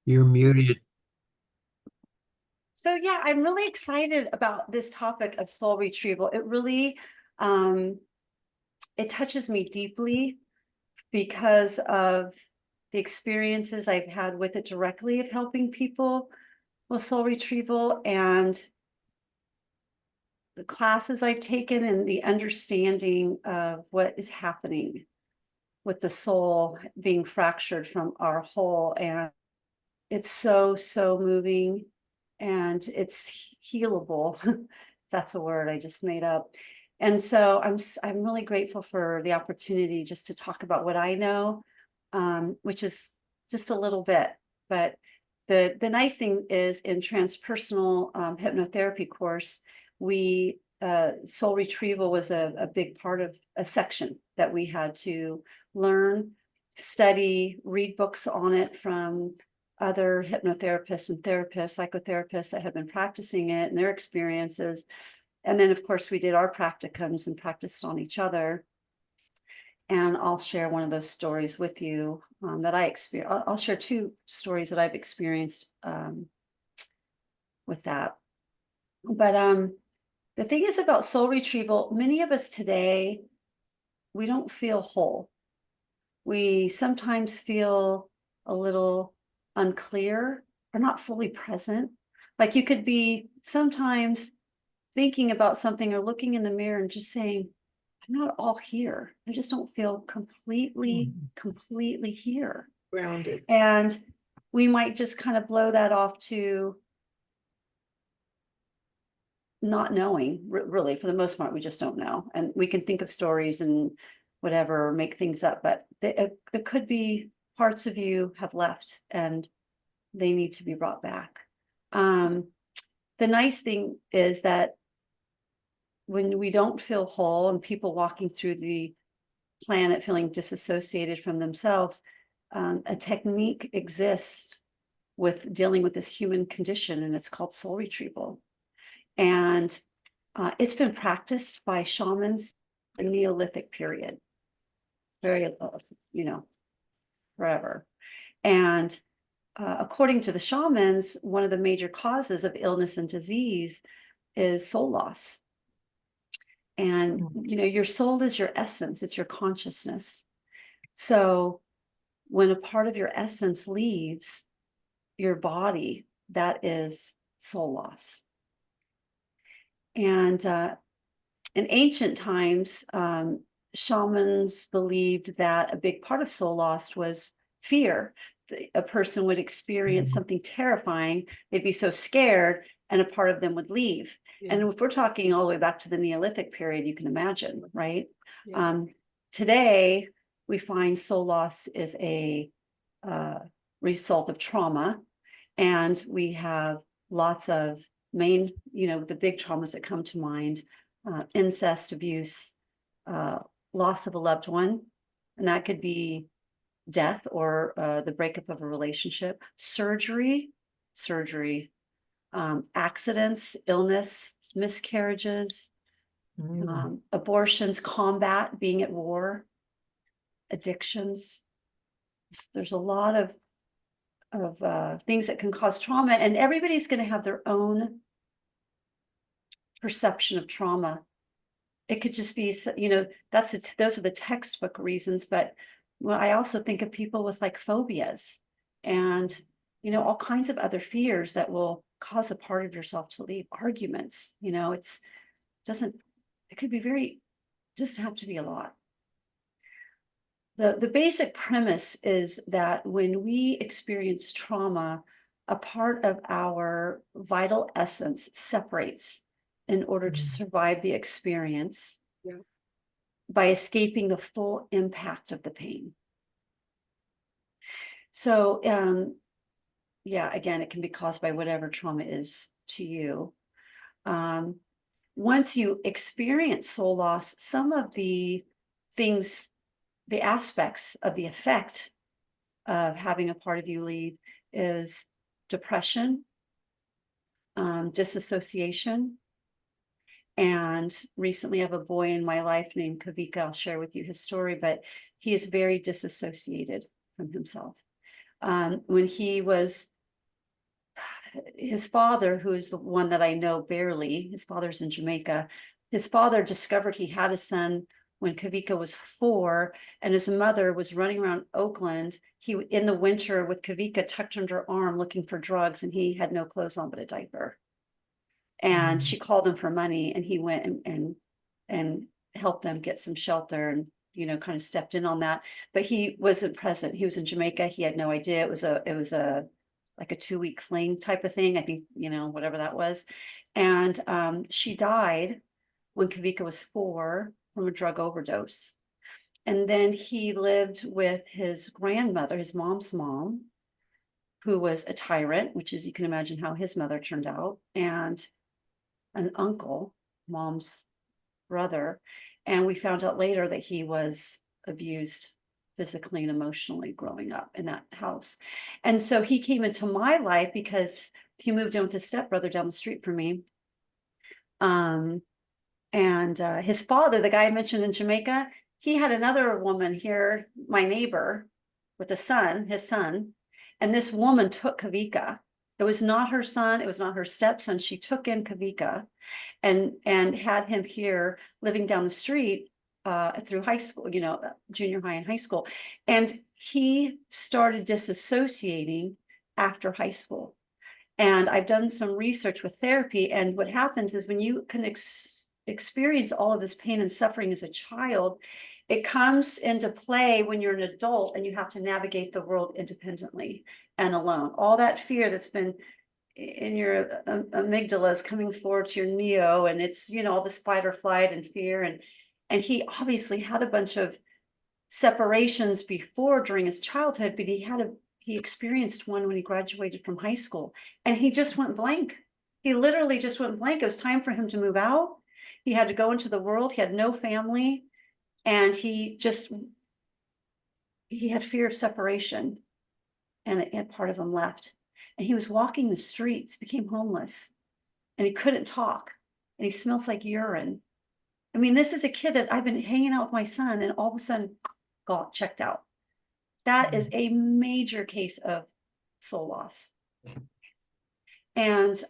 You're muted. So yeah, I'm really excited about this topic of soul retrieval. It really um, it touches me deeply because of the experiences I've had with it directly of helping people with soul retrieval and the classes I've taken and the understanding of what is happening with the soul being fractured from our whole. And it's so moving and it's healable. That's a word I just made up. And so I'm really grateful for the opportunity just to talk about what I know, which is just a little bit. But the nice thing is in transpersonal hypnotherapy course, we soul retrieval was a big part of a section that we had to learn, study, read books on it from other hypnotherapists and therapists, psychotherapists that have been practicing it and their experiences. And then, of course, we did our practicums and practiced on each other. And I'll share one of those stories with you that I experienced. I'll share two stories that I've experienced with that. But the thing is about soul retrieval, many of us today, we don't feel whole. We sometimes feel a little unclear or not fully present. Like you could be sometimes thinking about something or looking in the mirror and just saying, I'm not all here. I just don't feel completely here. Grounded. And we might just kind of blow that off to not knowing, really, for the most part, we just don't know. And we can think of stories and whatever, make things up, but there could be parts of you have left and they need to be brought back. The nice thing is that when we don't feel whole and people walking through the planet feeling disassociated from themselves, a technique exists with dealing with this human condition, and it's called soul retrieval. And it's been practiced by shamans in the Neolithic period, very, forever. And according to the shamans, one of the major causes of illness and disease is soul loss. And, your soul is your essence, it's your consciousness. So when a part of your essence leaves your body, that is soul loss. And in ancient times, shamans believed that a big part of soul loss was fear. A person would experience something terrifying, they'd be so scared, and a part of them would leave. Yeah. And if we're talking all the way back to the Neolithic period, you can imagine, right? Yeah. Today, we find soul loss is a result of trauma, and we have lots of the big traumas that come to mind: incest, abuse, loss of a loved one, and that could be death or the breakup of a relationship, surgery, accidents, illness, miscarriages, abortions, combat, being at war, addictions. There's a lot of things that can cause trauma, and everybody's going to have their own perception of trauma. It could just be, those are the textbook reasons, but I also think of people with like phobias and, all kinds of other fears that will cause a part of yourself to leave. Arguments, it could be doesn't have to be a lot. The basic premise is that when we experience trauma, a part of our vital essence separates in order to survive the experience, yeah, by escaping the full impact of the pain. So, again, it can be caused by whatever trauma is to you. Once you experience soul loss, some of the things, the aspects of the effect of having a part of you leave is depression, disassociation. And recently I have a boy in my life named Kavika. I'll share with you his story, but he is very disassociated from himself. when he was, his father, who is the one that I know barely, his father's in Jamaica, his father discovered he had a son when Kavika was 4, and his mother was running around Oakland, in the winter with Kavika tucked under her arm looking for drugs, and he had no clothes on but a diaper. And she called him for money, and he went and helped them get some shelter, and kind of stepped in on that. But he wasn't present. He was in Jamaica. He had no idea. It was a like a 2-week fling type of thing, I think, whatever that was. And she died when Kavika was 4 from a drug overdose. And then he lived with his grandmother, his mom's mom, who was a tyrant, which is, you can imagine how his mother turned out, and an uncle, mom's brother. And we found out later that he was abused physically and emotionally growing up in that house. And so he came into my life because he moved in with his stepbrother down the street from me. And his father, the guy I mentioned in Jamaica, he had another woman here, my neighbor, with his son. And this woman took Kavika. It was not her son. It was not her stepson. She took in Kavika and had him here living down the street through high school, junior high and high school. And he started disassociating after high school. And I've done some research with therapy. And what happens is when you can experience all of this pain and suffering as a child, it comes into play when you're an adult and you have to navigate the world independently and alone. All that fear that's been in your amygdala is coming forward to your neo, and it's, all this fight or flight and fear. And he obviously had a bunch of separations before during his childhood, but he experienced one when he graduated from high school, and he just went blank. He literally just went blank. It was time for him to move out. He had to go into the world. He had no family, and he had fear of separation, and part of him left. And he was walking the streets, became homeless, and he couldn't talk, and he smells like urine. I mean, this is a kid that I've been hanging out with my son, and all of a sudden got checked out. That is a major case of soul loss. And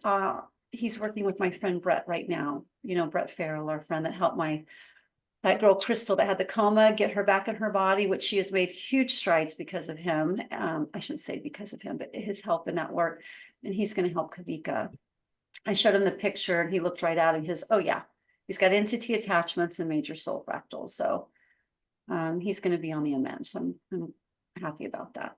he's working with my friend Brett right now. Brett Farrell, our friend that helped that girl Crystal that had the coma, get her back in her body, which she has made huge strides because of him. I shouldn't say because of him, but his help in that work. And he's going to help Kavika. I showed him the picture, and he looked right at it. He says, oh yeah, he's got entity attachments and major soul fractals. So he's going to be on the amend. So I'm happy about that.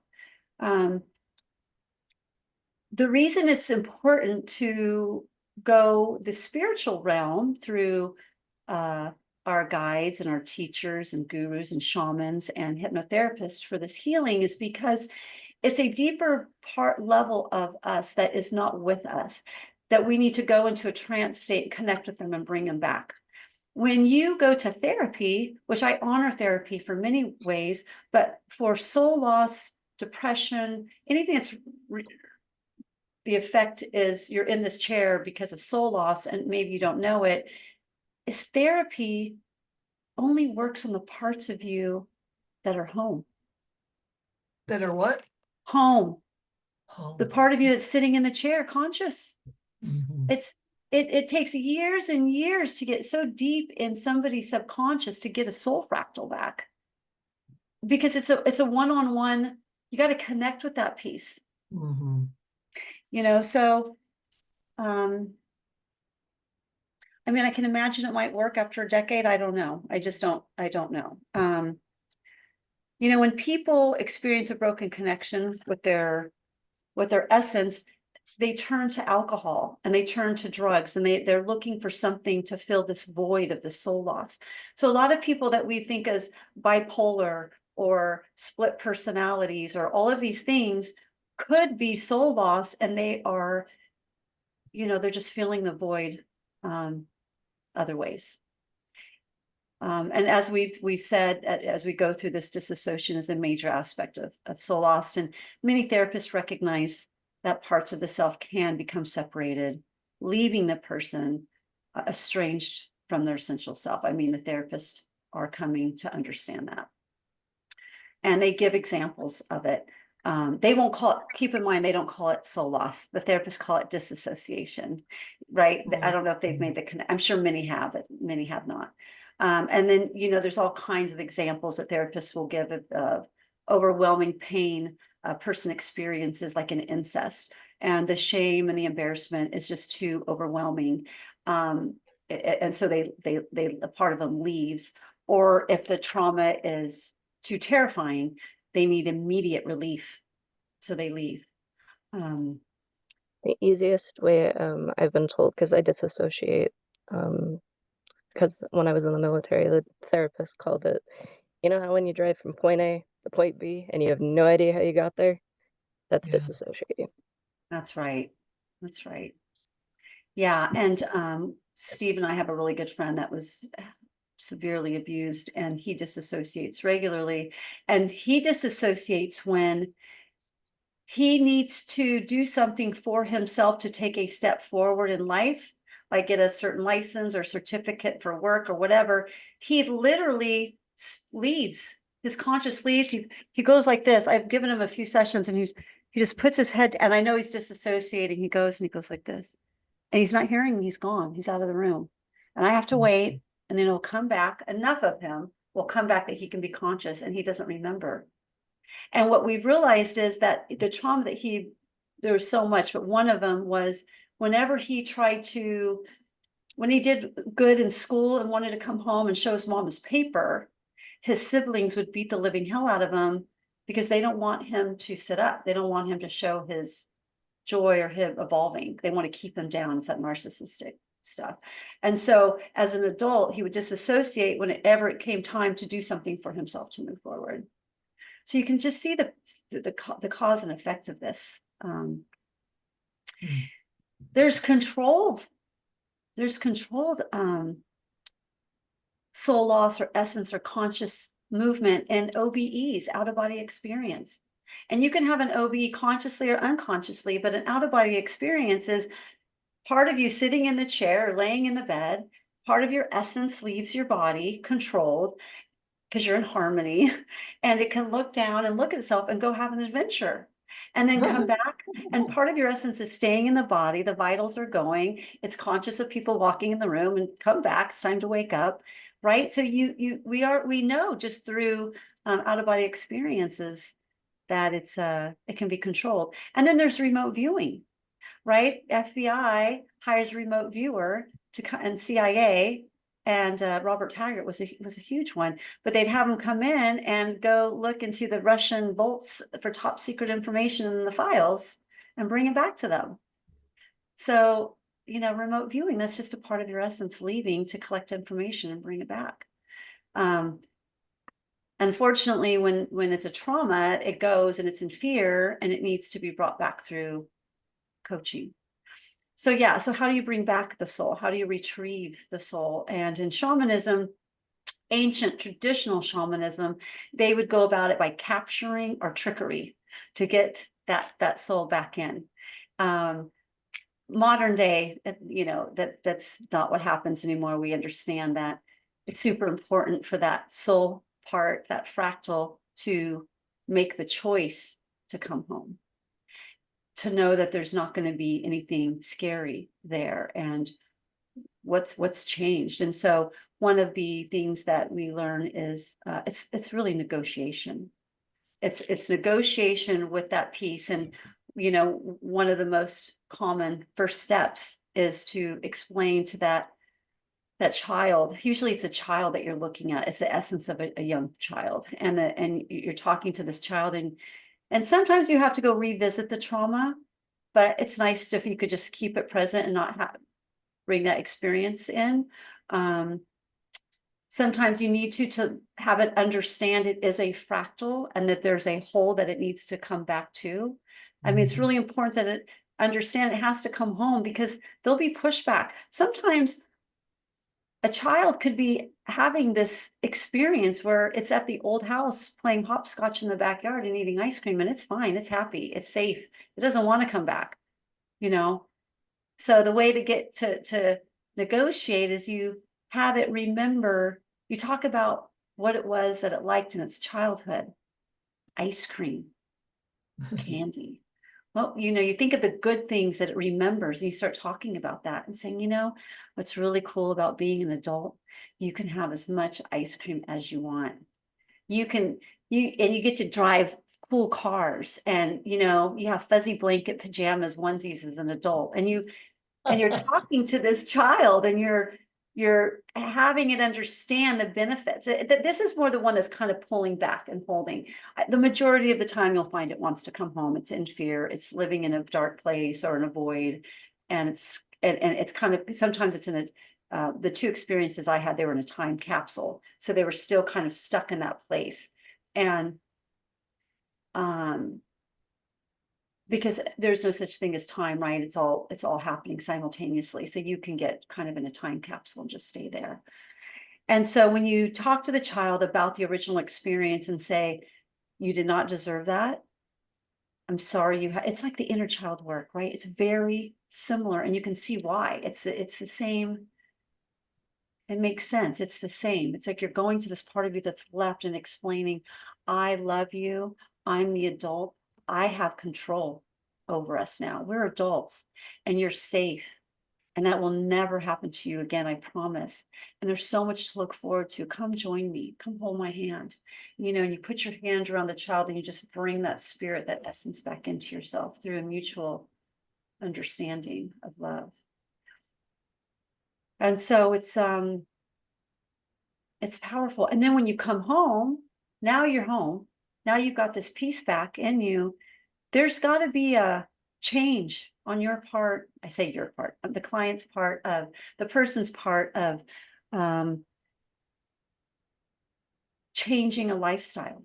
The reason it's important to go the spiritual realm through our guides and our teachers and gurus and shamans and hypnotherapists for this healing is because it's a deeper level of us that is not with us, that we need to go into a trance state, connect with them, and bring them back. When you go to therapy, which I honor therapy for many ways, but for soul loss, depression, anything that's the effect is you're in this chair because of soul loss and maybe you don't know it, is therapy only works on the parts of you that are home. That are what? Home. The part of you that's sitting in the chair, conscious. It takes years and years to get so deep in somebody's subconscious to get a soul fractal back, because it's a one-on-one. You got to connect with that piece. So I mean, I can imagine it might work after a decade. I don't know. I don't know. When people experience a broken connection with their essence, they turn to alcohol and they turn to drugs, and they're looking for something to fill this void of the soul loss. So a lot of people that we think as bipolar or split personalities or all of these things could be soul loss, and they are, they're just filling the void other ways. And as we've said, as we go through this, dissociation is a major aspect of soul loss, and many therapists recognize that parts of the self can become separated, leaving the person estranged from their essential self. I mean, the therapists are coming to understand that, and they give examples of it. They won't call it, keep in mind, they don't call it soul loss. The therapists call it disassociation, right? I don't know if they've made the connection. I'm sure many have, but many have not. And then, there's all kinds of examples that therapists will give of overwhelming pain a person experiences, like an incest, and the shame and the embarrassment is just too overwhelming. And so a part of them leaves, or if the trauma is too terrifying, they need immediate relief, so they leave. The easiest way I've been told, because I disassociate, because when I was in the military, the therapist called it, you know how when you drive from point A to point B and you have no idea how you got there? That's Yeah. disassociating. That's right. That's right. Yeah. And Steve and I have a really good friend that was severely abused, and he disassociates regularly. And he disassociates when he needs to do something for himself to take a step forward in life, like get a certain license or certificate for work or whatever. He literally leaves. His conscious leaves. He goes like this. I've given him a few sessions, and he just puts his head, and I know he's disassociating. He goes like this, and he's not hearing me. He's gone. He's out of the room, and I have to wait, and then he'll come back. Enough of him will come back that he can be conscious, and he doesn't remember. And what we've realized is that the trauma that there was so much, but one of them was whenever he when he did good in school and wanted to come home and show his mom his paper, his siblings would beat the living hell out of him because they don't want him to sit up. They don't want him to show his joy or him evolving. They want to keep him down. It's that narcissistic stuff. And so as an adult, he would disassociate whenever it came time to do something for himself to move forward. So you can just see the cause and effect of this. There's controlled soul loss or essence or conscious movement in OBEs, out of body experience. And you can have an OBE consciously or unconsciously, but an out of body experience is part of you sitting in the chair or laying in the bed. Part of your essence leaves your body controlled, because you're in harmony, and it can look down and look at itself and go have an adventure and then come back. And part of your essence is staying in the body. The vitals are going. It's conscious of people walking in the room, and come back. It's time to wake up. Right. So we know just through out of body experiences that it can be controlled. And then there's remote viewing, right? FBI hires a remote viewer and CIA. And Robert Taggart was a huge one, but they'd have him come in and go look into the Russian vaults for top secret information in the files and bring it back to them. So, remote viewing, that's just a part of your essence leaving to collect information and bring it back. Unfortunately, when it's a trauma, it goes and it's in fear, and it needs to be brought back through coaching. So yeah, so how do you bring back the soul? How do you retrieve the soul? And in shamanism, ancient traditional shamanism, they would go about it by capturing or trickery to get that soul back in. Modern day, that's not what happens anymore. We understand that it's super important for that soul part, that fractal, to make the choice to come home, to know that there's not going to be anything scary there, and what's changed. And so one of the things that we learn is it's really negotiation. It's negotiation with that piece. And one of the most common first steps is to explain to that child. Usually it's a child that you're looking at. It's the essence of a young child, and you're talking to this child, and sometimes you have to go revisit the trauma, but it's nice if you could just keep it present and not bring that experience in. Sometimes you need to have it understand it is a fractal, and that there's a whole that it needs to come back to. I mean, it's really important that it understand it has to come home, because there'll be pushback. Sometimes a child could be having this experience where it's at the old house playing hopscotch in the backyard and eating ice cream, and it's fine, it's happy, it's safe, it doesn't want to come back, So the way to get to negotiate is you have it remember, you talk about what it was that it liked in its childhood. Ice cream. Candy. Well, you think of the good things that it remembers, and you start talking about that and saying, what's really cool about being an adult, you can have as much ice cream as you want. You get to drive cool cars, and you have fuzzy blanket pajamas, onesies as an adult, and you're talking to this child, and you're having it understand the benefits. This is more the one that's kind of pulling back and holding. The majority of the time you'll find it wants to come home. It's in fear. It's living in a dark place or in a void. And it's kind of, sometimes it's in the two experiences I had, they were in a time capsule. So they were still kind of stuck in that place. And because there's no such thing as time, right? It's all happening simultaneously. So you can get kind of in a time capsule and just stay there. And so when you talk to the child about the original experience and say, you did not deserve that, I'm sorry, it's like the inner child work, right? It's very similar, and you can see why. It's the same. It makes sense. It's the same. It's like you're going to this part of you that's left and explaining, I love you. I'm the adult. I have control over us now. We're adults, and you're safe. And that will never happen to you again, I promise. And there's so much to look forward to. Come join me. Come hold my hand. And you put your hand around the child, and you just bring that spirit, that essence back into yourself through a mutual understanding of love. And so it's powerful. And then when you come home, now you're home. Now you've got this peace back in you. There's got to be a change on your part. I say your part, of the client's part, of the person's part, of changing a lifestyle.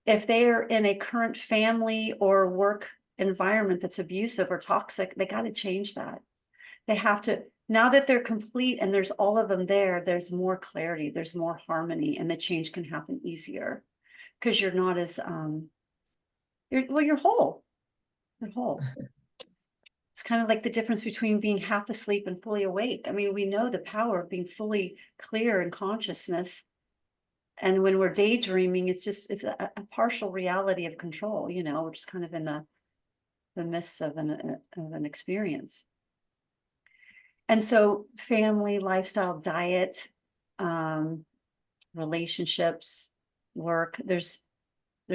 If they're in a current family or work environment that's abusive or toxic, they got to change that. They have to, now that they're complete and there's all of them there, there's more clarity, there's more harmony, and the change can happen easier because you're not as, you're whole. You're whole. It's kind of like the difference between being half asleep and fully awake. I mean, we know the power of being fully clear in consciousness. And when we're daydreaming, it's a partial reality of control, we're just kind of in the midst of an experience. And so family, lifestyle, diet, relationships, work, there's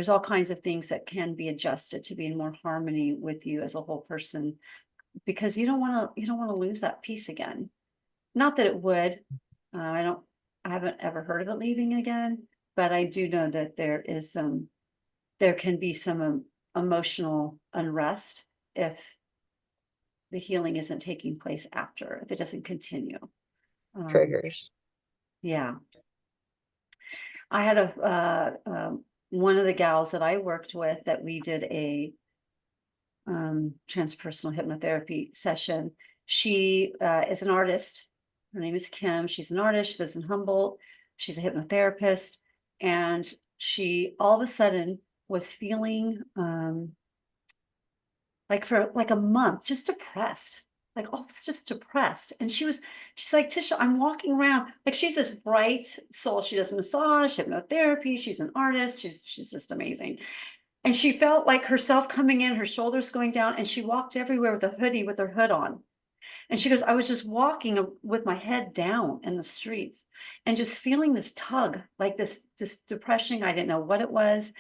all kinds of things that can be adjusted to be in more harmony with you as a whole person, because you don't want to lose that peace again. Not that it would. I haven't ever heard of it leaving again, but I do know that there can be some emotional unrest if the healing isn't taking place after, if it doesn't continue. Triggers. Yeah. I had one of the gals that I worked with that we did a transpersonal hypnotherapy session. She is an artist. Her name is Kim. She's an artist. She lives in Humboldt. She's a hypnotherapist. And she all of a sudden was feeling for a month, just depressed, just depressed. And she's like, Tisha, I'm walking around, she's this bright soul. She does massage, hypnotherapy. She's an artist. She's just amazing. And she felt like herself coming in, her shoulders going down, and she walked everywhere with a hoodie with her hood on. And she goes, I was just walking with my head down in the streets and just feeling this tug, like this depression. I didn't know what it was.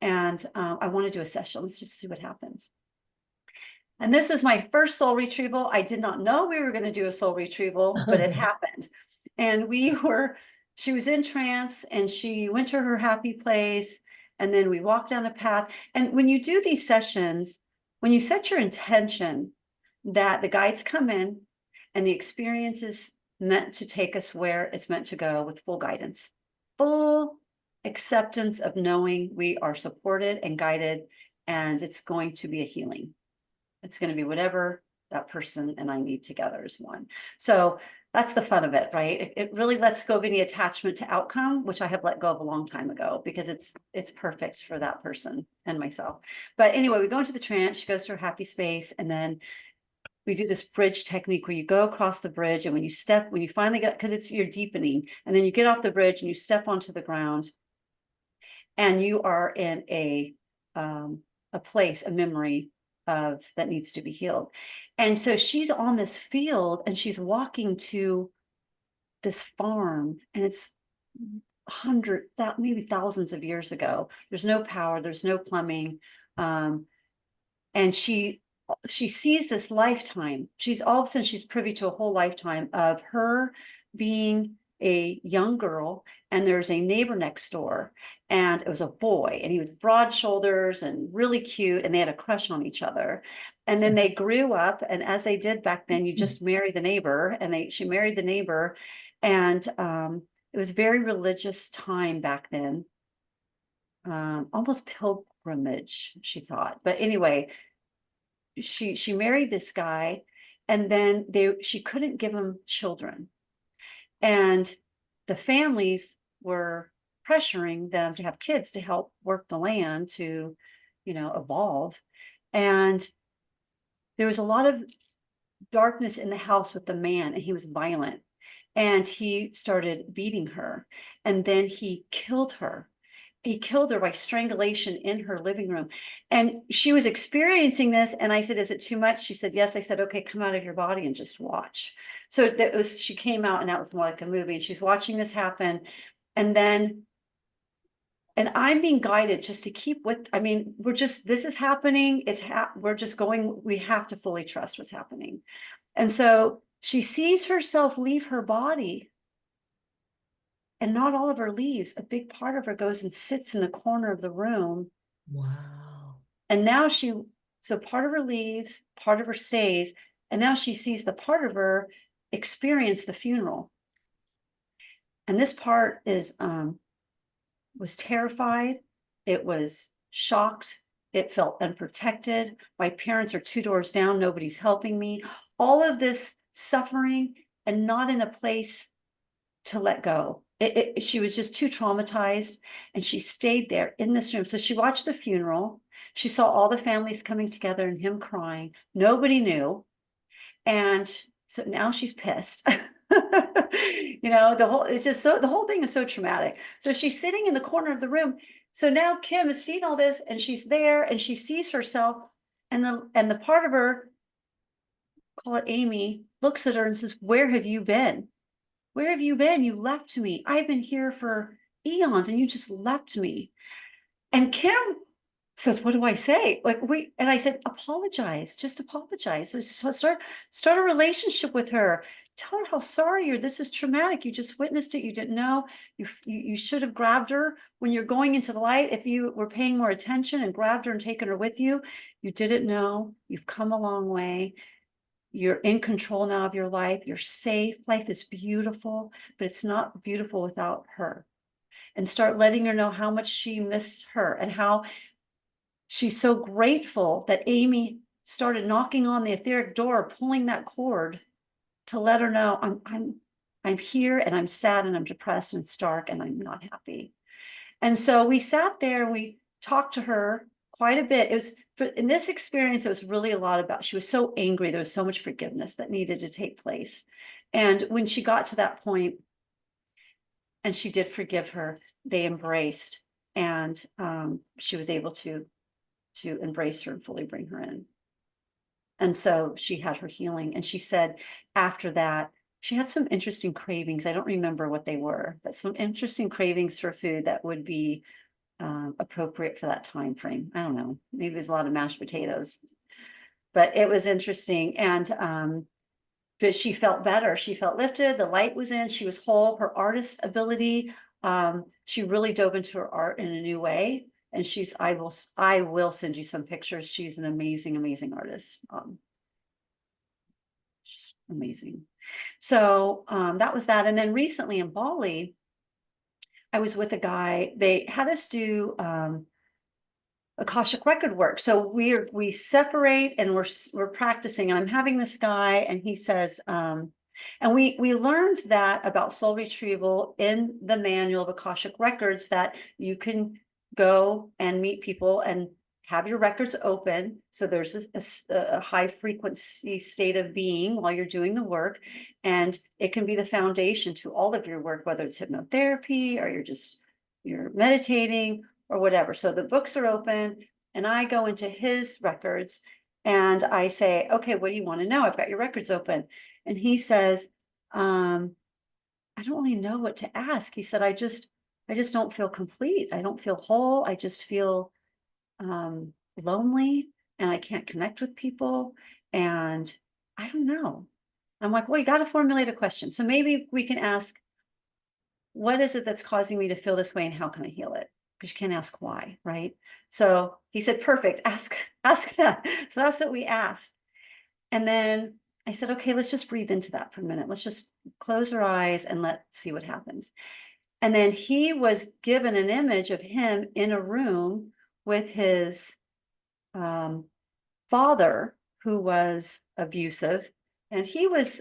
And I want to do a session. Let's just see what happens. And this is my first soul retrieval. I did not know we were going to do a soul retrieval, but it happened. And she was in trance, and she went to her happy place. And then we walked down a path. And when you do these sessions, when you set your intention that the guides come in and the experience is meant to take us where it's meant to go with full guidance, full acceptance of knowing we are supported and guided, and it's going to be a healing. It's going to be whatever that person and I need together as one. So that's the fun of it, right? It really lets go of any attachment to outcome, which I have let go of a long time ago, because it's perfect for that person and myself. But anyway, we go into the trance. She goes to her happy space, and then we do this bridge technique where you go across the bridge, and when you finally get, because you're deepening, and then you get off the bridge and you step onto the ground, and you are in a a place, a memory of that needs to be healed. And so she's on this field and she's walking to this farm, and it's maybe thousands of years ago. There's no power, there's no plumbing. And she sees this lifetime. She's all of a sudden she's privy to a whole lifetime of her being a young girl, and there's a neighbor next door, and it was a boy, and he was broad shoulders and really cute, and they had a crush on each other. And then they grew up, and as they did back then, you just marry the neighbor, and she married the neighbor. And it was very religious time back then, almost pilgrimage, she thought. But anyway, she married this guy, and then she couldn't give him children, and the families were pressuring them to have kids to help work the land to, evolve. And there was a lot of darkness in the house with the man, and he was violent, and he started beating her, and then he killed her. He killed her by strangulation in her living room. And she was experiencing this. And I said, is it too much? She said, yes. I said, okay, come out of your body and just watch. So she came out, and that was more like a movie, and she's watching this happen. And I'm being guided just to keep with, this is happening. We're just going, we have to fully trust what's happening. And so she sees herself leave her body. And not all of her leaves. A big part of her goes and sits in the corner of the room. Wow. And now so part of her leaves, part of her stays, and now she sees the part of her experience the funeral. And this part was terrified. It was shocked. It felt unprotected. My parents are 2 doors down. Nobody's helping me. All of this suffering, and not in a place to let go. She was just too traumatized, and she stayed there in this room. So she watched the funeral. She saw all the families coming together and him crying. Nobody knew. And so now she's pissed. The whole thing is so traumatic. So she's sitting in the corner of the room. So now Kim has seen all this, and she's there, and she sees herself, and the part of her, call it Amy, looks at her and says, where have you been? Where have you been? You left me. I've been here for eons, and you just left me. And Kim says, what do I say? And I said, apologize, just apologize. So start a relationship with her. Tell her how sorry you're. This is traumatic. You just witnessed it. You didn't know. You should have grabbed her when you're going into the light. If you were paying more attention and grabbed her and taken her with you, you didn't know. You've come a long way. You're in control now of your life. You're safe. Life is beautiful, but it's not beautiful without her. And start letting her know how much she missed her, and how she's so grateful that Amy started knocking on the etheric door, pulling that cord to let her know, I'm here, and I'm sad, and I'm depressed, and it's dark, and I'm not happy. And so we sat there and we talked to her quite a bit. In this experience, it was really a lot about, she was so angry. There was so much forgiveness that needed to take place. And when she got to that point and she did forgive her, they embraced, and she was able to embrace her and fully bring her in. And so she had her healing. And she said after that, she had some interesting cravings. I don't remember what they were, but some interesting cravings for food that would be appropriate for that time frame. I don't know. Maybe there's a lot of mashed potatoes, but it was interesting. And but she felt better. She felt lifted. The light was in. She was whole. Her artist ability. She really dove into her art in a new way. And I will send you some pictures. She's an amazing, amazing artist. She's amazing. So that was that. And then recently in Bali, I was with a guy. They had us do Akashic record work. So we separate, and we're practicing. And I'm having this guy, and he says, and we learned that about soul retrieval in the manual of Akashic records, that you can go and meet people and have your records open. So there's a high frequency state of being while you're doing the work. And it can be the foundation to all of your work, whether it's hypnotherapy or you're meditating or whatever. So the books are open. And I go into his records and I say, okay, what do you want to know? I've got your records open. And he says, I don't really know what to ask. He said, I just don't feel complete. I don't feel whole. I just feel lonely and I can't connect with people. And I don't know. I'm like, well, you got to formulate a question. So maybe we can ask, what is it that's causing me to feel this way and how can I heal it? Because you can't ask why, right? So he said, perfect, ask that. So that's what we asked. And then I said, okay, let's just breathe into that for a minute. Let's just close our eyes and let's see what happens. And then he was given an image of him in a room with his father, who was abusive. And he was,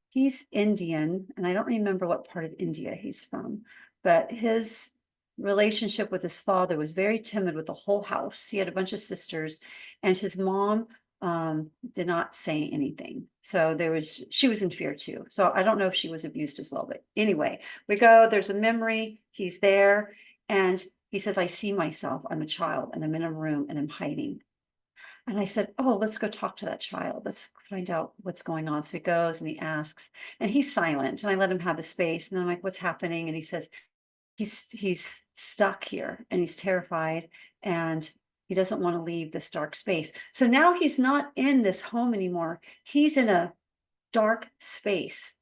he's Indian, and I don't remember what part of India he's from, but his relationship with his father was very timid with the whole house. He had a bunch of sisters, and his mom did not say anything. So she was in fear too. So I don't know if she was abused as well, but anyway, we go, there's a memory, he's there, and he says, I see myself, I'm a child, and I'm in a room, and I'm hiding. And I said, oh, let's go talk to that child. Let's find out what's going on. So he goes and he asks, and he's silent. And I let him have the space. And I'm like, what's happening? And he says, he's stuck here and he's terrified and he doesn't want to leave this dark space. So now he's not in this home anymore. He's in a dark space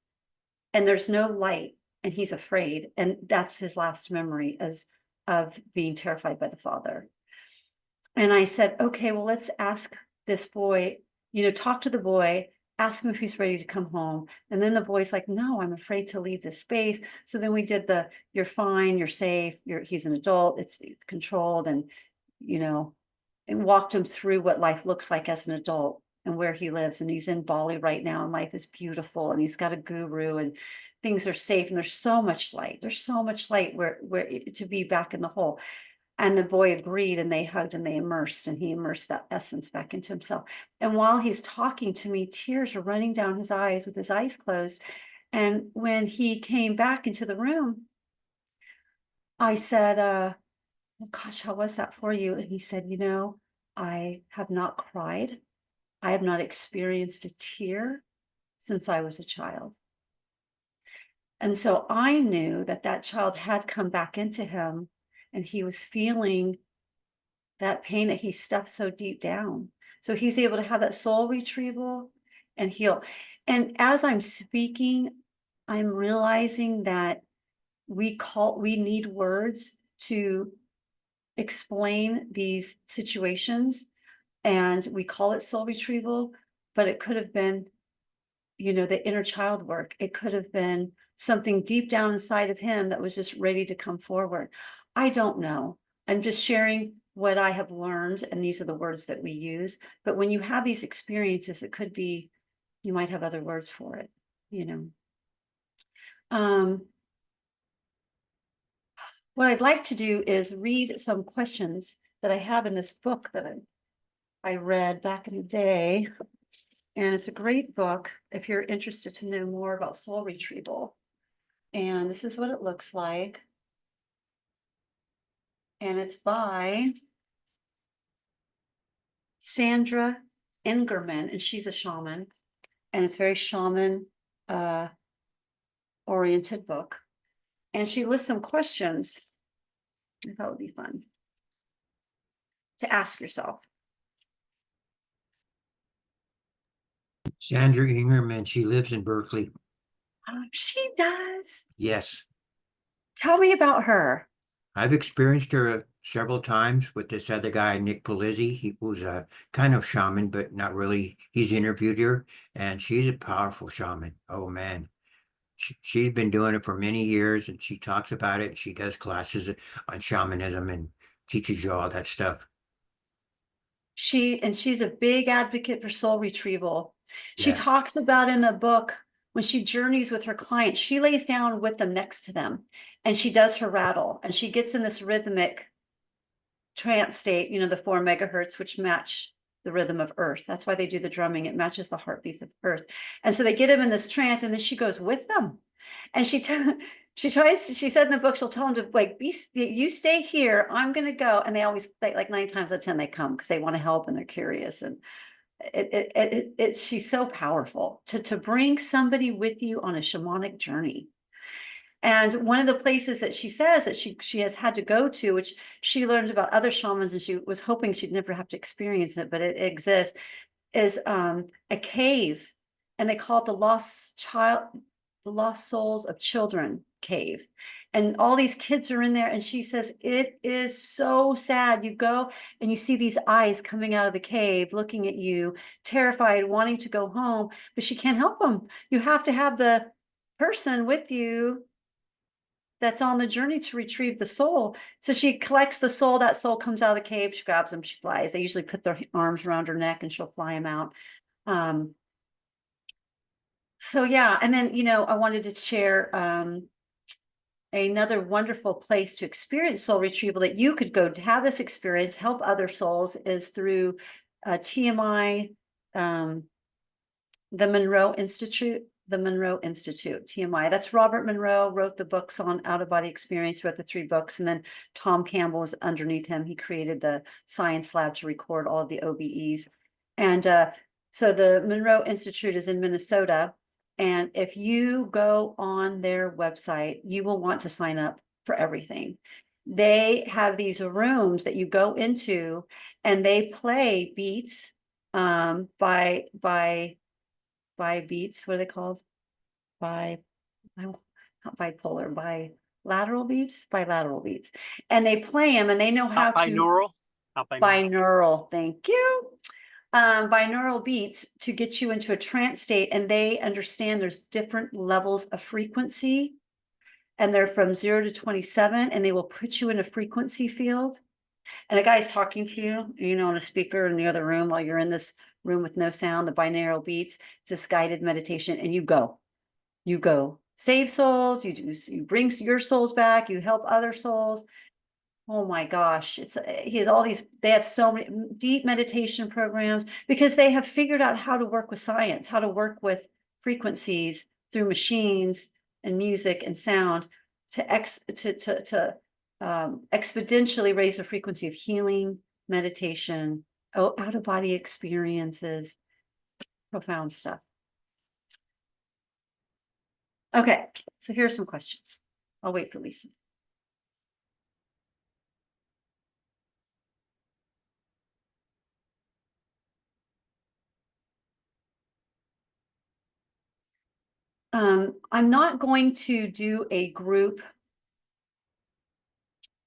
and there's no light and he's afraid. And that's his last memory of being terrified by the father. And I said, okay, well, let's ask this boy, talk to the boy, ask him if he's ready to come home. And then the boy's like, no, I'm afraid to leave this space. So then we did you're fine, you're safe, he's an adult, it's controlled, and, and walked him through what life looks like as an adult and where he lives. And he's in Bali right now, and life is beautiful, and he's got a guru, and things are safe, and there's so much light. There's so much light where to be back in the hole. And the boy agreed, and they hugged and they immersed, and he immersed that essence back into himself. And while he's talking to me, tears are running down his eyes with his eyes closed. And when he came back into the room, I said, oh gosh, how was that for you? And he said, I have not cried. I have not experienced a tear since I was a child. And so I knew that child had come back into him, and he was feeling that pain that he stuffed so deep down. So he's able to have that soul retrieval and heal. And as I'm speaking, I'm realizing that we need words to explain these situations. And we call it soul retrieval, but it could have been, the inner child work. It could have been something deep down inside of him that was just ready to come forward. I don't know. I'm just sharing what I have learned, and these are the words that we use. But when you have these experiences, it could be, you might have other words for it, What I'd like to do is read some questions that I have in this book that I read back in the day. And it's a great book if you're interested to know more about soul retrieval. And this is what it looks like. And it's by Sandra Ingerman, and she's a shaman. And it's very shaman oriented book. And she lists some questions I thought would be fun to ask yourself. Sandra Ingerman, she lives in Berkeley. She does. Yes. Tell me about her. I've experienced her several times with this other guy, Nick Polizzi. He was a kind of shaman, but not really. He's interviewed her, and she's a powerful shaman. Oh, man. She's been doing it for many years, and she talks about it. She does classes on shamanism and teaches you all that stuff. She's a big advocate for soul retrieval. She Yeah. talks about in the book, when she journeys with her clients, she lays down with them next to them and she does her rattle, and she gets in this rhythmic trance state, the 4 megahertz, which match the rhythm of Earth. That's why they do the drumming. It matches the heartbeats of Earth. And so they get them in this trance, and then she goes with them. And she said in the book, she'll tell them to like, you stay here, I'm going to go. And they always, like 9 times out of 10, they come because they want to help and they're curious. And she's so powerful to bring somebody with you on a shamanic journey. And one of the places that she says that she has had to go to, which she learned about other shamans and she was hoping she'd never have to experience it, but it exists, is a cave. And they call it the Lost Souls of Children cave. And all these kids are in there. And she says, it is so sad. You go and you see these eyes coming out of the cave, looking at you, terrified, wanting to go home, but she can't help them. You have to have the person with you that's on the journey to retrieve the soul. So she collects the soul, that soul comes out of the cave, she grabs them, she flies. They usually put their arms around her neck and she'll fly them out. So yeah, and then, I wanted to share another wonderful place to experience soul retrieval that you could go to have this experience, help other souls, is through TMI, the Monroe Institute. The Monroe Institute, TMI. That's Robert Monroe, wrote the books on out-of-body experience, wrote the 3 books, and then Tom Campbell was underneath him. He created the science lab to record all of the OBEs. And so the Monroe Institute is in Minnesota. And if you go on their website, you will want to sign up for everything. They have these rooms that you go into and they play beats by beats. What are they called? Not bipolar, bilateral beats. And they play them and they know how Not to binaural. Not binaural. binaural. Thank you. Binaural beats to get you into a trance state, and they understand there's different levels of frequency, and they're from 0 to 27, and they will put you in a frequency field. And a guy's talking to you, on a speaker in the other room while you're in this room with no sound, the binaural beats. It's this guided meditation, and you go save souls. You bring your souls back. You help other souls. Oh my gosh, he has all these, they have so many deep meditation programs because they have figured out how to work with science, how to work with frequencies through machines and music and sound to exponentially raise the frequency of healing, meditation, out-of-body experiences, profound stuff. Okay, so here are some questions. I'll wait for Lisa. I'm not going to do a group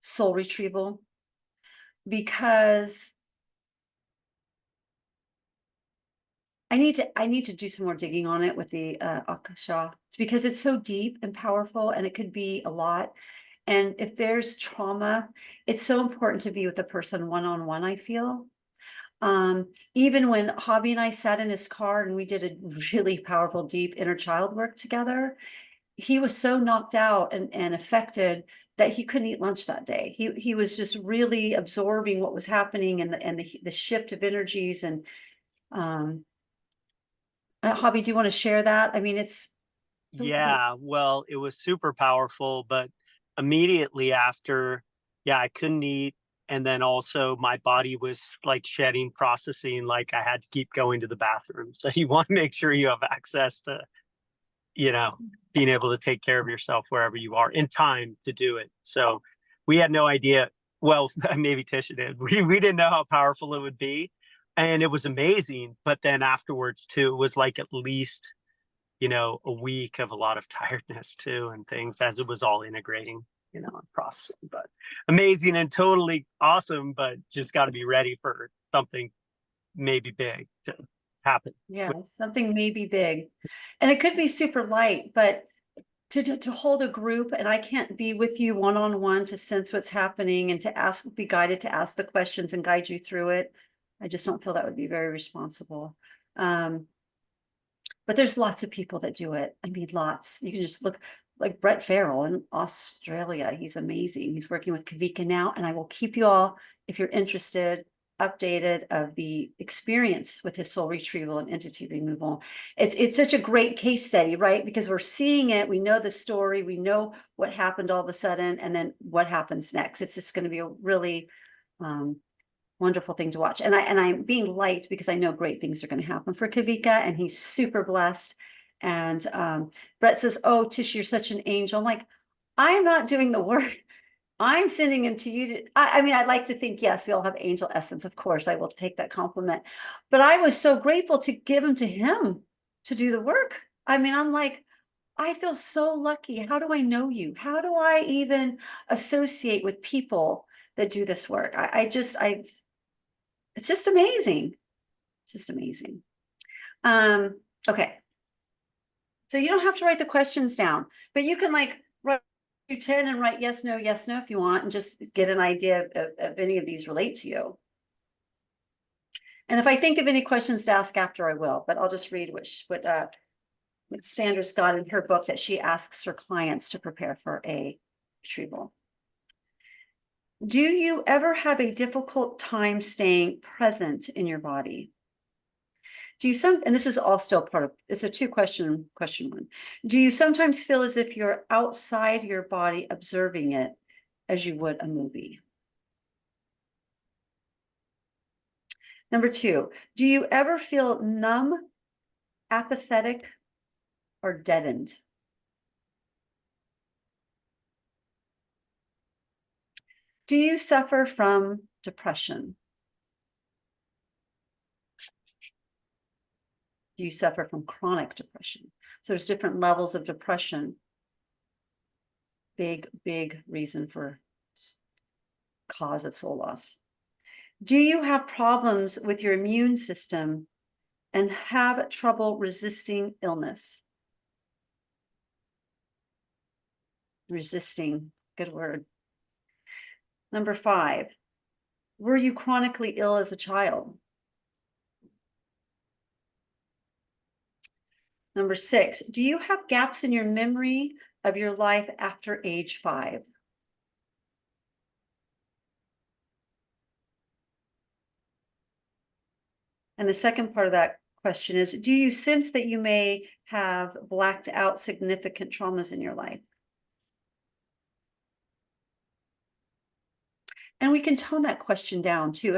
soul retrieval because I need to do some more digging on it with the Akasha, because it's so deep and powerful and it could be a lot. And if there's trauma, it's so important to be with the person one-on-one, I feel. Even when Hobby and I sat in his car and we did a really powerful, deep inner child work together, he was so knocked out and affected that he couldn't eat lunch that day. He was just really absorbing what was happening and the shift of energies. And Hobby, do you want to share that? I mean, Yeah, well, it was super powerful, but immediately after, I couldn't eat. And then also my body was like shedding, processing, like I had to keep going to the bathroom. So you want to make sure you have access to, being able to take care of yourself wherever you are in time to do it. So we had no idea. Well, maybe Tisha did. We didn't know how powerful it would be. And it was amazing. But then afterwards too, it was like at least, a week of a lot of tiredness too and things as it was all integrating, and processing. But amazing and totally awesome, but just got to be ready for something maybe big to happen. Yeah, something maybe big. And it could be super light, but to hold a group, and I can't be with you one-on-one to sense what's happening and to be guided to ask the questions and guide you through it. I just don't feel that would be very responsible. But there's lots of people that do it. I mean, lots. You can just look like Brett Farrell in Australia. He's amazing. He's working with Kavika now, and I will keep you all, if you're interested, updated of the experience with his soul retrieval and entity removal. It's such a great case study, right? Because we're seeing it, we know the story, we know what happened all of a sudden, and then what happens next. It's just going to be a really wonderful thing to watch. And I'm being light because I know great things are going to happen for Kavika, and he's super blessed. And Brett says, "Oh, Tish, you're such an angel." I'm like, I'm not doing the work. I'm sending him to you. I mean, I'd like to think, yes, we all have angel essence. Of course, I will take that compliment. But I was so grateful to give him to him to do the work. I mean, I'm like, I feel so lucky. How do I know you? How do I even associate with people that do this work? It's just amazing. It's just amazing. Okay. So you don't have to write the questions down, but you can like write 10 and write yes, no, if you want, and just get an idea of any of these relate to you. And if I think of any questions to ask after, I will, but I'll just read what Sandra's got in her book that she asks her clients to prepare for a retrieval. Do you ever have a difficult time staying present in your body? And this is all still part of, it's a question one. Do you sometimes feel as if you're outside your body observing it as you would a movie? Number 2, do you ever feel numb, apathetic, or deadened? Do you suffer from depression? Do you suffer from chronic depression? So there's different levels of depression. Big reason for cause of soul loss. Do you have problems with your immune system and have trouble resisting illness? Resisting, good word. Number 5, were you chronically ill as a child? Number 6, do you have gaps in your memory of your life after age 5? And the second part of that question is, do you sense that you may have blacked out significant traumas in your life? And we can tone that question down too.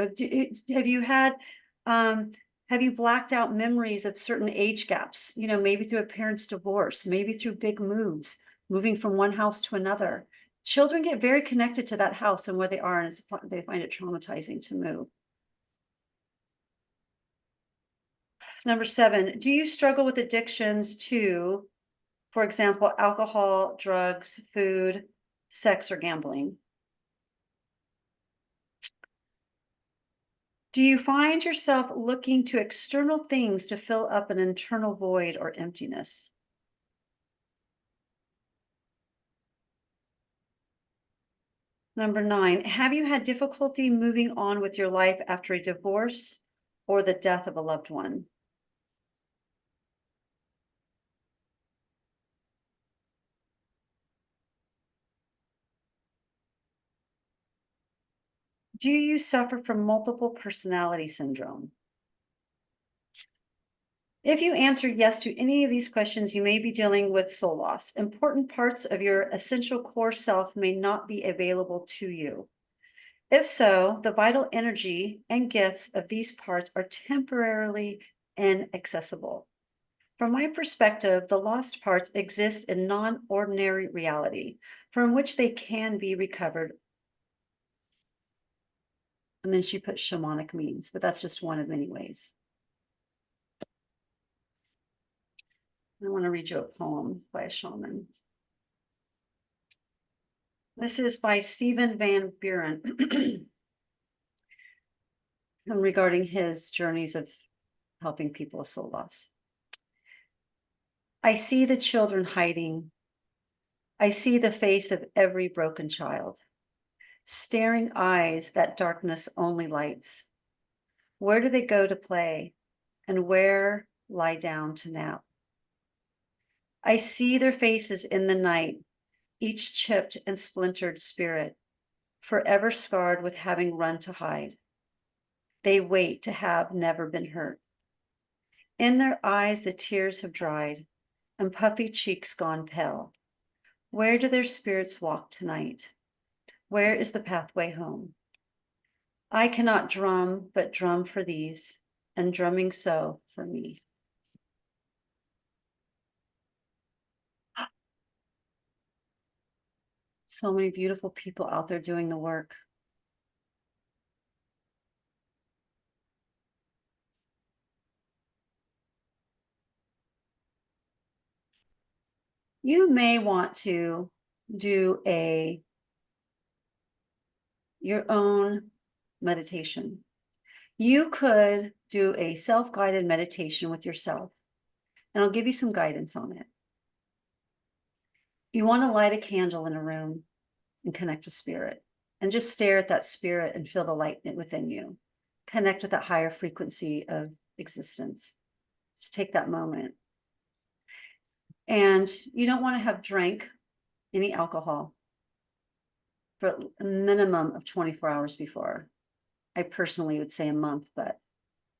Have you blacked out memories of certain age gaps? You know, maybe through a parent's divorce, maybe through big moves, moving from one house to another. Children get very connected to that house and where they are, and they find it traumatizing to move. Number 7, do you struggle with addictions to, for example, alcohol, drugs, food, sex, or gambling? Do you find yourself looking to external things to fill up an internal void or emptiness? Number 9, have you had difficulty moving on with your life after a divorce or the death of a loved one? Do you suffer from multiple personality syndrome? If you answer yes to any of these questions, you may be dealing with soul loss. Important parts of your essential core self may not be available to you. If so, the vital energy and gifts of these parts are temporarily inaccessible. From my perspective, the lost parts exist in non-ordinary reality from which they can be recovered. And then she put shamanic means, but that's just one of many ways. I want to read you a poem by a shaman. This is by Stephen Van Buren regarding his journeys of helping people with soul loss. I see the children hiding. I see the face of every broken child. Staring eyes that darkness only lights. Where do they go to play? And where lie down to nap? I see their faces in the night, each chipped and splintered spirit, forever scarred with having run to hide. They wait to have never been hurt. In their eyes, the tears have dried and puffy cheeks gone pale. Where do their spirits walk tonight? Where is the pathway home? I cannot drum, but drum for these, and drumming so for me. So many beautiful people out there doing the work. You may want to do your own meditation. You could do a self-guided meditation with yourself, and I'll give you some guidance on it. You want to light a candle in a room and connect with spirit, and just stare at that spirit and feel the light within you. Connect with that higher frequency of existence. Just take that moment. And you don't want to have drank any alcohol for a minimum of 24 hours before. I personally would say a month, but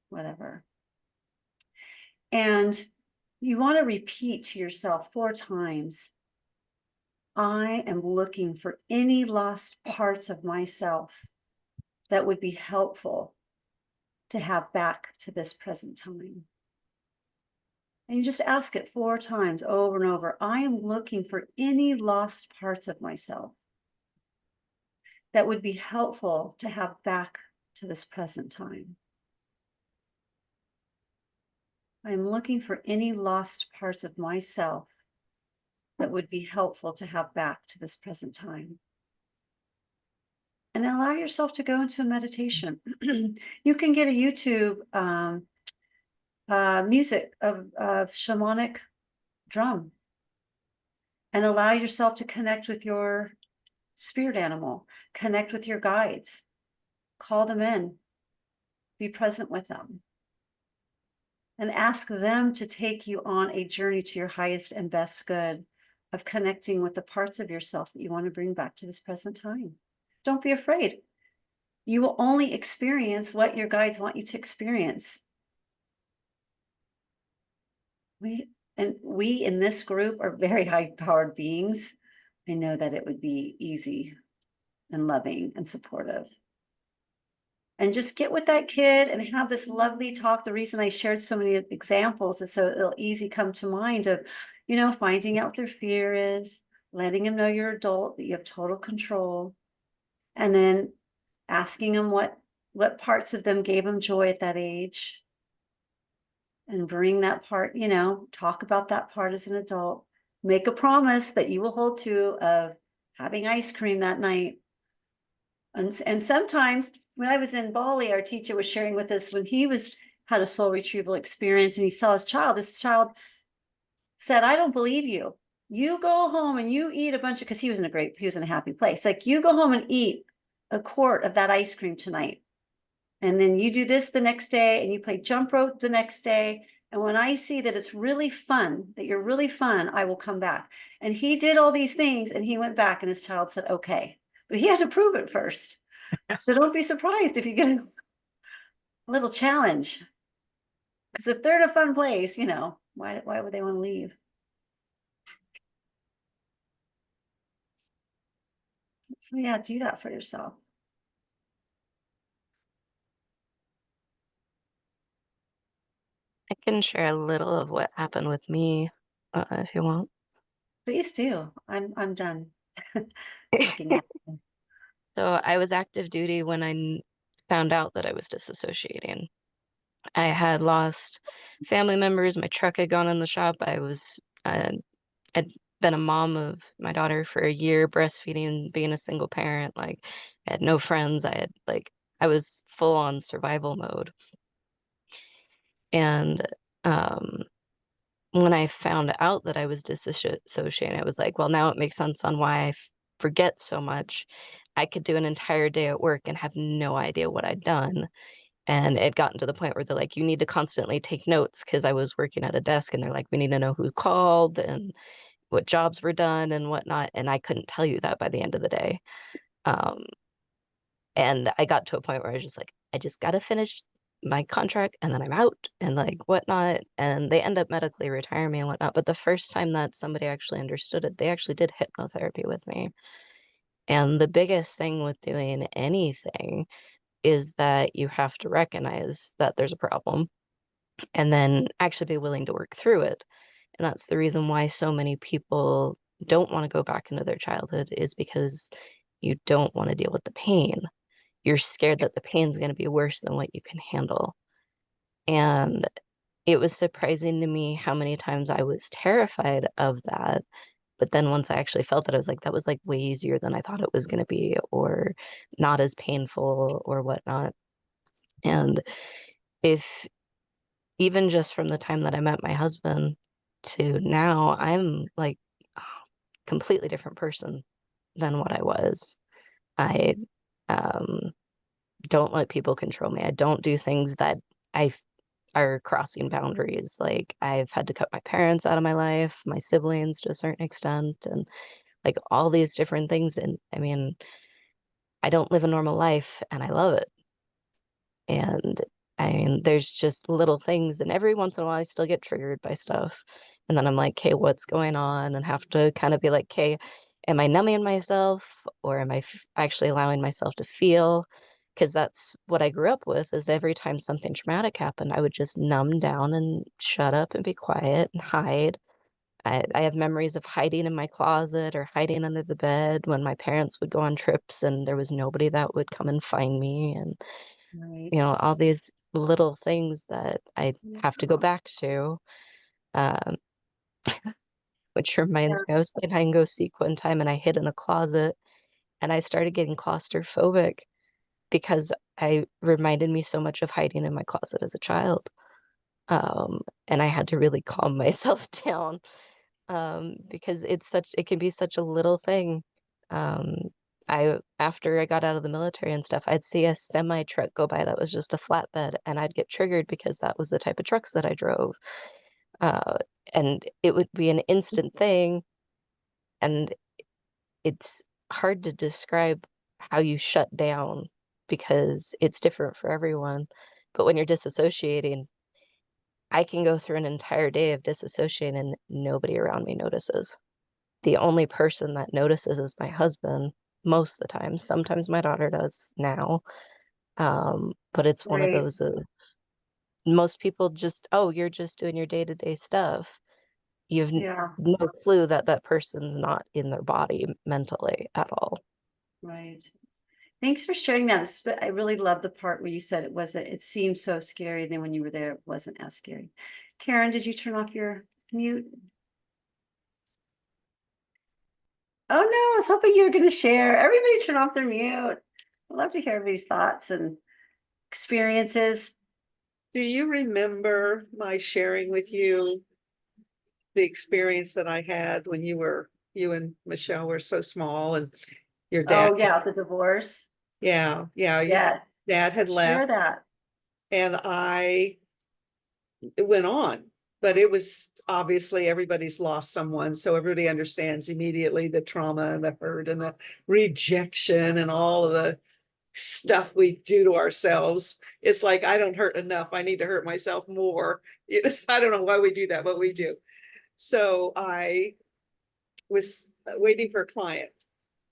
whatever. And you want to repeat to yourself 4 times, I am looking for any lost parts of myself that would be helpful to have back to this present time. And you just ask it 4 times over and over. I am looking for any lost parts of myself that would be helpful to have back to this present time. I'm looking for any lost parts of myself that would be helpful to have back to this present time. And allow yourself to go into a meditation. You can get a YouTube music of shamanic drum and allow yourself to connect with your spirit animal, connect with your guides, call them in, be present with them, and ask them to take you on a journey to your highest and best good of connecting with the parts of yourself that you want to bring back to this present time. Don't be afraid. You will only experience what your guides want you to experience. We in this group are very high-powered beings. I know that it would be easy and loving and supportive. And just get with that kid and have this lovely talk. The reason I shared so many examples is so it'll easy come to mind of, finding out what their fear is, letting them know you're adult, that you have total control, and then asking them what parts of them gave them joy at that age, and bring that part, talk about that part as an adult. Make a promise that you will hold to of having ice cream that night. And sometimes when I was in Bali, our teacher was sharing with us when he had a soul retrieval experience and he saw his child. This child said, I don't believe you. You go home and you eat a bunch because he was in a happy place. Like, you go home and eat a quart of that ice cream tonight. And then you do this the next day and you play jump rope the next day. And when I see that it's really fun, that you're really fun, I will come back. And he did all these things and he went back and his child said, okay. But he had to prove it first. So don't be surprised if you get a little challenge. Because if they're in a fun place, why would they want to leave? So yeah, do that for yourself. I can share a little of what happened with me, if you want. Please do. I'm done talking at you. So I was active duty when I found out that I was disassociating. I had lost family members. My truck had gone in the shop. I'd been a mom of my daughter for a year, breastfeeding, being a single parent. Like, I had no friends. I was full on survival mode. And when I found out that I was disassociating, I was like, well, now it makes sense on why I forget so much. I could do an entire day at work and have no idea what I'd done. And it gotten to the point where they're like, you need to constantly take notes, because I was working at a desk and they're like, we need to know who called and what jobs were done and whatnot. And I couldn't tell you that by the end of the day. And I got to a point where I was just like, I just got to finish my contract and then I'm out and like whatnot. And they end up medically retiring me and whatnot. But the first time that somebody actually understood it, they actually did hypnotherapy with me. And the biggest thing with doing anything is that you have to recognize that there's a problem and then actually be willing to work through it. And that's the reason why so many people don't want to go back into their childhood, is because you don't want to deal with the pain. You're scared that the pain's going to be worse than what you can handle. And it was surprising to me how many times I was terrified of that. But then once I actually felt it, I was like, that was like way easier than I thought it was going to be, or not as painful or whatnot. And if even just from the time that I met my husband to now, I'm like a completely different person than what I was. I don't let people control me. I don't do things that I are crossing boundaries. Like I've had to cut my parents out of my life, my siblings to a certain extent, and like all these different things. And I mean, I don't live a normal life and I love it. And I mean, there's just little things, and every once in a while I still get triggered by stuff. And then I'm like, okay, what's going on? And have to kind of be like, okay, am I numbing myself, or am I actually allowing myself to feel? Because that's what I grew up with, is every time something traumatic happened, I would just numb down and shut up and be quiet and hide. I have memories of hiding in my closet or hiding under the bed when my parents would go on trips and there was nobody that would come and find me. And Right. all these little things that I have to go back to, um, which reminds me, I was playing hide and go seek one time and I hid in a closet and I started getting claustrophobic because I reminded me so much of hiding in my closet as a child. And I had to really calm myself down, because it can be such a little thing. Um, after I got out of the military and stuff, I'd see a semi truck go by that was just a flatbed, and I'd get triggered because that was the type of trucks that I drove. Uh, and it would be an instant thing, and it's hard to describe how you shut down because it's different for everyone. But when you're disassociating, I can go through an entire day of disassociating and nobody around me notices. The only person that notices is my husband most of the time. Sometimes my daughter does now. But it's one of Right. those of most people just, oh, you're just doing your day-to-day stuff. You have Yeah. no clue that that person's not in their body mentally at all. Right. Thanks for sharing that. I really love the part where you said it seemed so scary. And then when you were there, it wasn't as scary. Karen, did you turn off your mute? Oh no, I was hoping you were going to share. Everybody turn off their mute. I'd love to hear everybody's thoughts and experiences. Do you remember my sharing with you the experience that I had when you and Michelle were so small and your dad? Oh yeah, the divorce. Yeah, your Yes. dad had Share left that. and it went on, but it was obviously everybody's lost someone. So everybody understands immediately the trauma and the hurt and the rejection and all of the stuff we do to ourselves. It's like, I don't hurt enough. I need to hurt myself more. I don't know why we do that, but we do. So I was waiting for a client.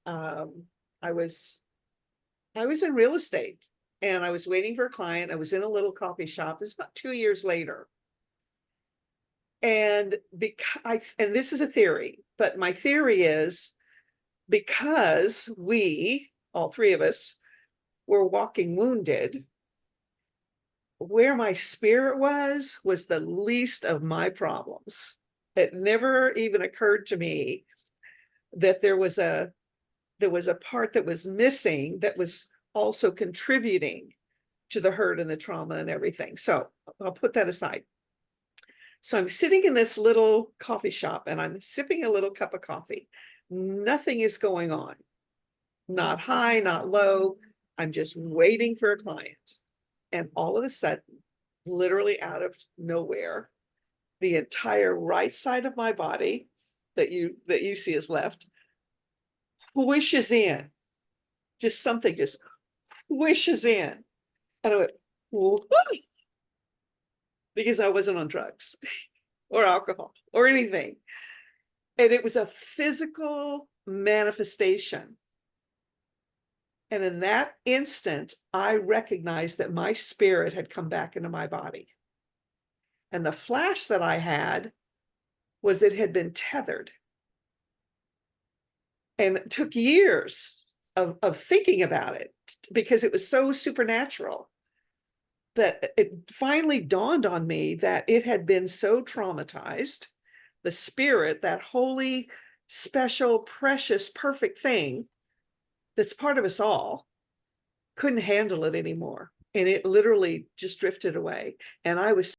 I was in real estate and I was waiting for a client. I was in a little coffee shop. It's about 2 years later. And and this is a theory, but my theory is because we, all three of us, were walking wounded, where my spirit was the least of my problems. It never even occurred to me that there was a part that was missing that was also contributing to the hurt and the trauma and everything. So I'll put that aside. So I'm sitting in this little coffee shop and I'm sipping a little cup of coffee. Nothing is going on. Not high, not low. I'm just waiting for a client. And all of a sudden, literally out of nowhere, the entire right side of my body that you see is left wishes in. Just something just wishes in. And I went, "Whoa," because I wasn't on drugs or alcohol or anything. And it was a physical manifestation. And in that instant, I recognized that my spirit had come back into my body. And the flash that I had was it had been tethered. And it took years of thinking about it because it was so supernatural that it finally dawned on me that it had been so traumatized. The spirit, that holy, special, precious, perfect thing that's part of us all, couldn't handle it anymore. And it literally just drifted away. And I was